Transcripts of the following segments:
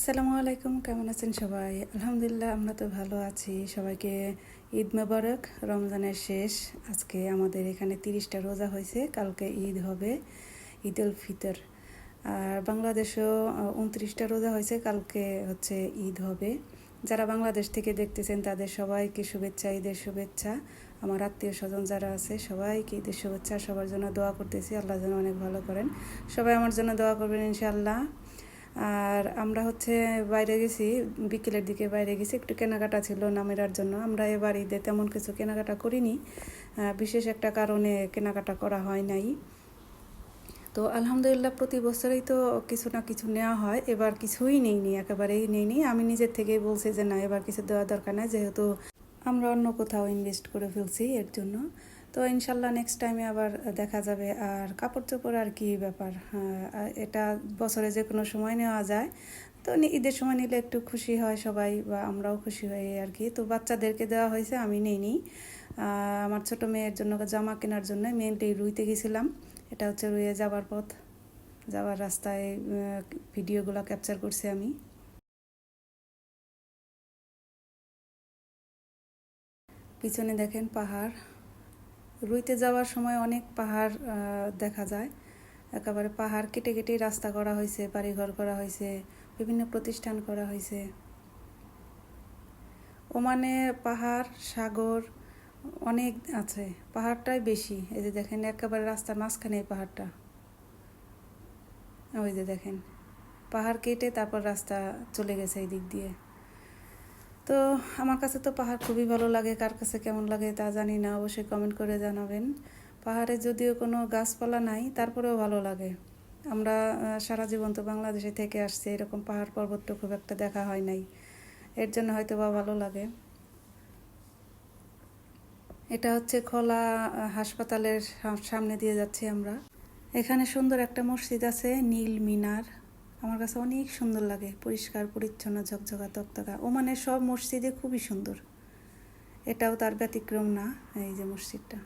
আসসালামু আলাইকুম, কেমন আছেন সবাই? আলহামদুলিল্লাহ, আমরা তো ভালো আছি। সবাইকে ঈদ মোবারক। রমজানের শেষ, আজকে আমাদের এখানে 30টা রোজা হয়েছে, কালকে ঈদ হবে, ঈদ উল ফিতর। আর বাংলাদেশেও 29টা রোজা হয়েছে, কালকে হচ্ছে ঈদ হবে। যারা বাংলাদেশ থেকে দেখতেছেন তাদের সবাইকে শুভেচ্ছা, ঈদের শুভেচ্ছা। আমার আত্মীয় স্বজন যারা আছে সবাইকে ঈদের শুভেচ্ছা। সবার জন্য দোয়া করতেছি, আল্লাহ যেন অনেক ভালো করেন। সবাই আমার জন্য দোয়া করবেন ইনশাআল্লাহ। আর আমরা হচ্ছে বাইরে গেছি, বিকেলের দিকে বাইরে গেছি, একটু কেনাকাটা ছিল নামেরার জন্য। আমরা এবার ঈদে তেমন কিছু কেনাকাটা করিনি, বিশেষ একটা কারণে কেনাকাটা করা হয় নাই। তো আলহামদুলিল্লাহ, প্রতি বছরই তো কিছু না কিছু নেওয়া হয়, এবার কিছুই নেইনি, একেবারেই নেইনি। আমি নিজের থেকেই বলছি যে না, এবার কিছু দেওয়ার দরকার নাই, যেহেতু আমরা অন্য কোথাও ইনভেস্ট করে ফেলছি এর জন্য। তো ইনশাল্লাহ নেক্সট টাইমে আবার দেখা যাবে। আর কাপড় চোপড় আর কি ব্যাপার, এটা বছরে যে কোনো সময় নেওয়া যায়। তো ঈদের সময় নিলে একটু খুশি হয় সবাই, বা আমরাও খুশি হই আর কি। তো বাচ্চাদেরকে দেওয়া হয়েছে, আমি নেইনি। আমার ছোটো মেয়ের জন্য জামা কেনার জন্য মেনলি রুইতে গেছিলাম। এটা হচ্ছে রুইয়ে যাওয়ার পথ, যাওয়ার রাস্তায় ভিডিওগুলো ক্যাপচার করছি আমি। পিছনে দেখেন পাহাড়। রুইতে যাওয়ার সময় অনেক পাহাড় দেখা যায়। একেবারে পাহাড় কেটে কেটেই রাস্তা করা হয়েছে, বাড়িঘর করা হয়েছে, বিভিন্ন প্রতিষ্ঠান করা হয়েছে। ওমানে পাহাড়, সাগর অনেক আছে, পাহাড়টাই বেশি। এই যে দেখেন একেবারে রাস্তার মাঝখানে এই পাহাড়টা, ওই যে দেখেন পাহাড় কেটে তারপর রাস্তা চলে গেছে এই দিক দিয়ে। তো আমার কাছে তো পাহাড় খুবই ভালো লাগে, কার কাছে কেমন লাগে তা জানি না, অবশ্যই কমেন্ট করে জানাবেন। পাহাড়ে যদিও কোনো গাছপালা নাই, তারপরেও ভালো লাগে। আমরা সারা জীবন তো বাংলাদেশে থেকে আসছি, এরকম পাহাড় পর্বত তো খুব একটা দেখা হয় নাই, এর জন্য হয়তো বা ভালো লাগে। এটা হচ্ছে খোলা হাসপাতালের সামনে দিয়ে যাচ্ছি আমরা। এখানে সুন্দর একটা মসজিদ আছে, নীল মিনার। আমার কাছে অনেক সুন্দর লাগে, পরিষ্কার পরিচ্ছন্ন, ঝকঝকা তকতকা। ওমানের সব মসজিদে খুবই সুন্দর, এটাও তার ব্যতিক্রম না। এই যে মসজিদটা,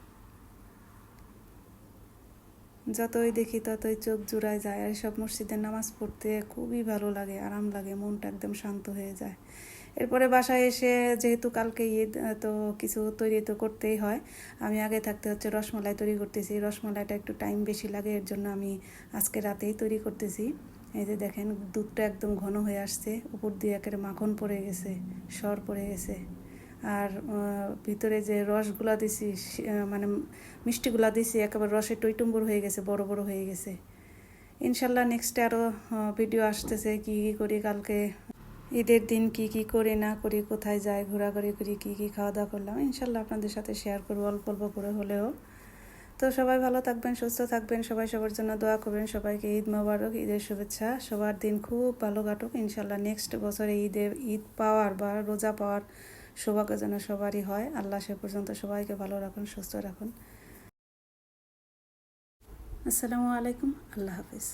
যতই দেখি ততই চোখ জুড়ায় যায়। আর সব মসজিদে নামাজ পড়তে খুবই ভালো লাগে, আরাম লাগে, মনটা একদম শান্ত হয়ে যায়। এরপরে বাসায় এসে, যেহেতু কালকে ঈদ, তো কিছু তৈরি তো করতেই হয়। আমি আগে থাকতে হচ্ছে রসমালাই তৈরি করতেছি। রসমালাইটা একটু টাইম বেশি লাগে, এর জন্য আমি আজকে রাতেই তৈরি করতেছি। এই যে দেখেন দুধটা একদম ঘন হয়ে আসছে, উপর দিয়ে একেবারে মাখন পড়ে গেছে, সর পড়ে গেছে। আর ভিতরে যে রসগুলা দিছি, মানে মিষ্টিগুলা দিছি, একেবারে রসে টইটুম্বুর হয়ে গেছে, বড় বড় হয়ে গেছে। ইনশাল্লাহ নেক্সটে আরও ভিডিও আসতেছে, কী কী করি কালকে ঈদের দিন, কি কি করি না করি, কোথায় যাই, ঘোরাঘুরি করি, কি কি খাওয়া দাওয়া করলাম, ইনশাল্লাহ আপনাদের সাথে শেয়ার করবো, অল্প অল্প করে হলেও। তো সবাই ভালো থাকবেন, সুস্থ থাকবেন, সবাই সবার জন্য দোয়া করবেন। সবাইকে ঈদ মোবারক, ঈদের শুভেচ্ছা। সবার দিন খুব ভালো কাটুক ইনশাল্লাহ। নেক্সট বছরে ঈদ পাওয়ার বা রোজা পাওয়ার সৌভাগ্য যেন সবারই হয়। আল্লাহ সে পর্যন্ত সবাইকে ভালো রাখুন, সুস্থ রাখুন। আসসালামু আলাইকুম, আল্লাহ হাফিজ।